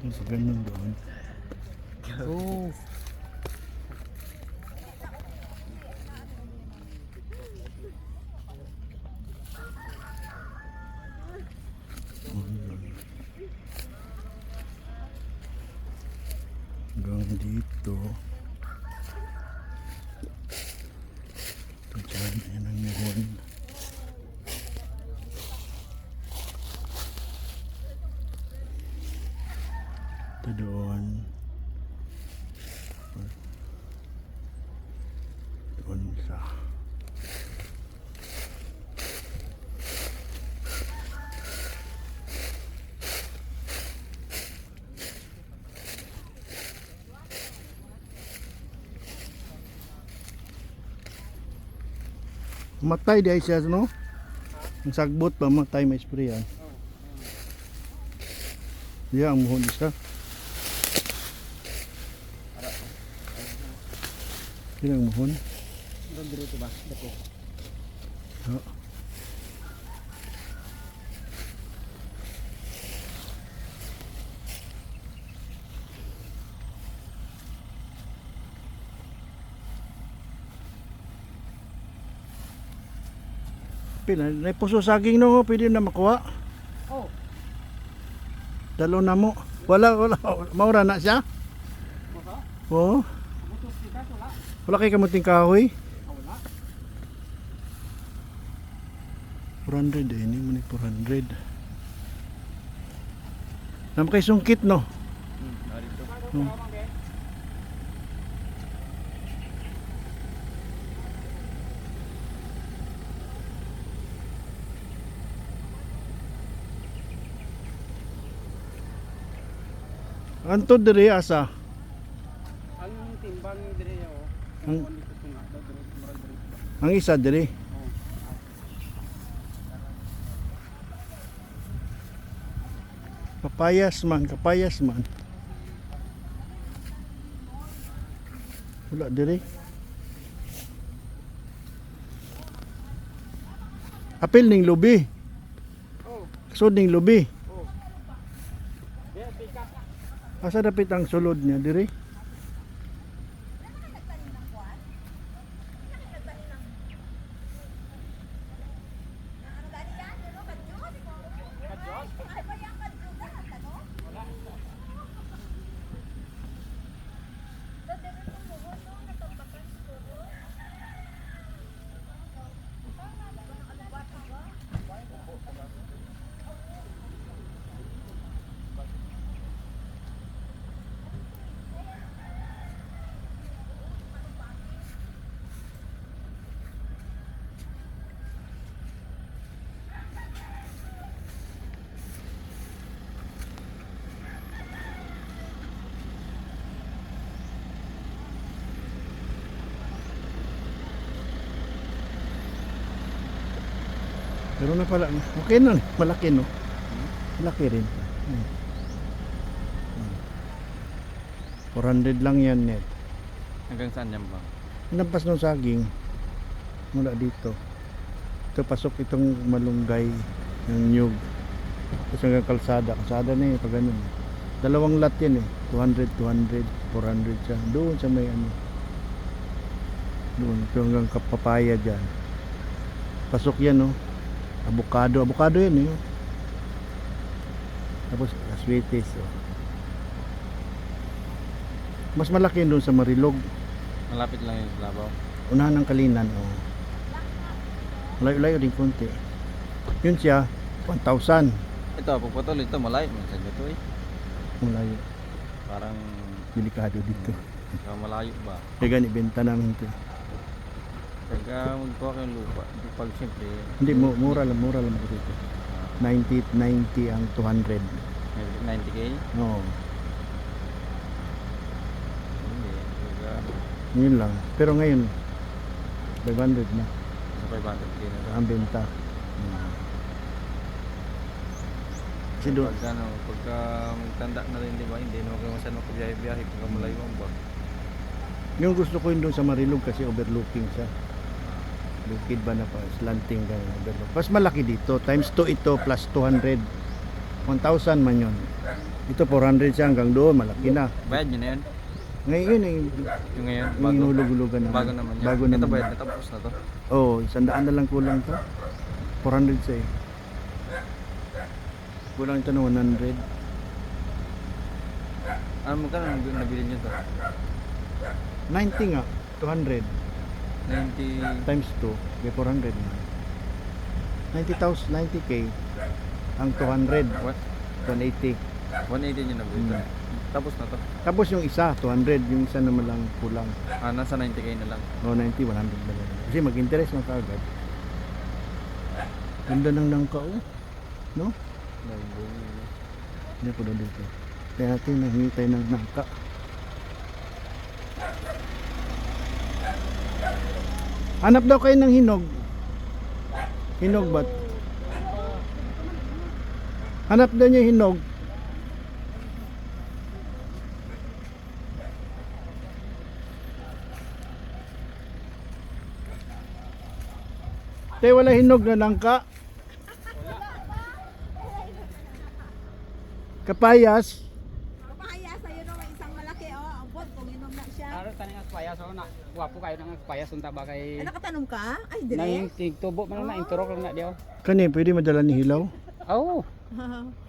Sa ganun doon. Oh. Hanggang dito. Ito dyan, yan ang nihon. Ito doon. Doon sa matay di ay siya, no? Ang sagbot pa matay may spray yan. Diya ang muhon isa. Diya ang muhon. Doon dito ba? Dito. Oh. Pila, may puso saging no, pwede na makuha. Oh. Dalo na mo. Wala, maura na siya. Buto? Oo. Buto kita wala. Wala kay kamuting kahoy. Wala. 400 eh, hindi mo ni 400. Naman kay sungkit no. Narito. Hmm. Antod diri asa. Ang timbang dire yo. Ang- Dito nga daw dire murag dire ba. Ang isa diri. Oh. Kapayas man. Wala diri. Apil ning lubi. Oh. Sud ning lubi. Oh. Dia pika. Asa dapit ang sulod niya diri? Pero na pala, okay nun, malaki no. Malaki rin. 400 lang yan net. Hanggang saan yan ba? Lampas ng saging mula dito. Ito pasok itong malunggay ng nyug. Tapos hanggang kalsada na eh pag ganun. Dalawang lot yan eh. 200, 200, 400 siya. Doon sa may ano. Doon ito hanggang kapapaya dyan. Pasok yan no. Avocado yan eh. Tapos aswites oh. Mas malaki doon sa Marilog. Malapit lang yung Labaw. Unahan ng Kalinan oh. Layo-layo din konti. Yun siya 1,000. Ito, pagpatol ito malayo. Minsan dito eh. Malayo. Parang Delikado dito. malayo ba? Kaya gani benta namin ito. Pagka magkuha kayong lupa, pag siyempre, Hindi mura lang ako dito. 90 ang 200. 90k? Oo. Hindi. Pagka Yun lang. Pero ngayon 500 na sa 500k na to. ang benta. Kasi doon Pagka magtanda na rin, di ba? Hindi naman kayo masyadong magbiyahe-biyahe pagka malayo ang ba? yung gusto ko yun doon sa Marilog kasi overlooking siya. Bukid ba na pa, slanting ganun. Mas malaki dito, times 2 ito plus 200. 1,000 man yun. Ito 400 siya hanggang doon, malaki na. Bayad nyo na yun? Ngayon eh, Yung ngayon? yung inulog-ulugan na. Bago naman yun? Bago Ito naman. bayad na tapos na to? Oo, 100 na lang kulang to. 400 siya eh. Kulang ito ng 100. Ano magkano nabili nyo to? 90 nga, 200 90... times 2, may 400 na. 90,000, 90k ang 200, What? 180. 180 nyo nabili to? Tapos na to? Tapos yung isa, 200, yung isa naman lang kulang. Ah, nasa 90k na lang. O 90, 100 na lang. Kasi mag-interest mo kaagad. Ganda ng nangka oh. No? Hindi ko doon dito. Kaya natin nanghingi tayo ng nangka. Hanap daw kayo ng hinog. Hinog ba? Hanap daw niyo hinog. Tay, wala hinog na langka. Kapayas. Papaya sa'yo no, may isang malaki oh. Ang bot, kung inom na siya. Araw tani nga payas na guwapo kayo nang payas unta ba kay Ay, nakatanom ka? Ay, nang dire. tigtubo man na inturok lang na diyo. Kani, pwede madala ni hilaw? Oh,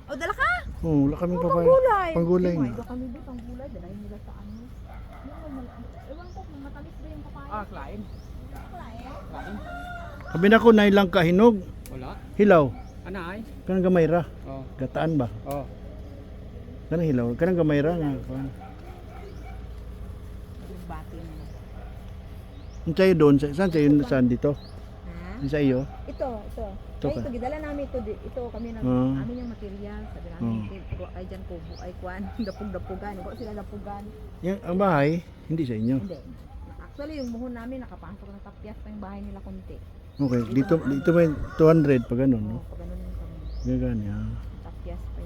O, dala ka? Oo, wala kaming papaya. Panggulay. Panggulay Ay, nga. doon kami doon, panggulay. Dalahin nila sa ano. Ewan ko kung matamis ba yung papaya. klain. Klain. Sabi na ko, nailang ka hinog. Wala. Hilaw. Ana ay. Kanang gamay ra. Oh. Gataan ba? Oh. Kanang hilaw. Kanang gamay ra nga. Yung bati mo. Ang sa'yo doon, saan sa'yo, saan dito? Ha? Ang sa'yo? Ito. Ito Ay, ka. ito, gidala namin ito. Ito kami ng amin yung material. Sabi namin, kuha kayo dyan kubo. Ay, kuhan. Dapog-dapugan. Kuha sila dapugan. Yung, ang bahay, hindi sa inyo. Hindi. Actually, yung muhon namin, nakapasok na tapyas pa yung bahay nila konti. Okay, dito may 200 pag ganun, no? Oo, pag ganun yung kami. Gagan, ya. Tapyas pa.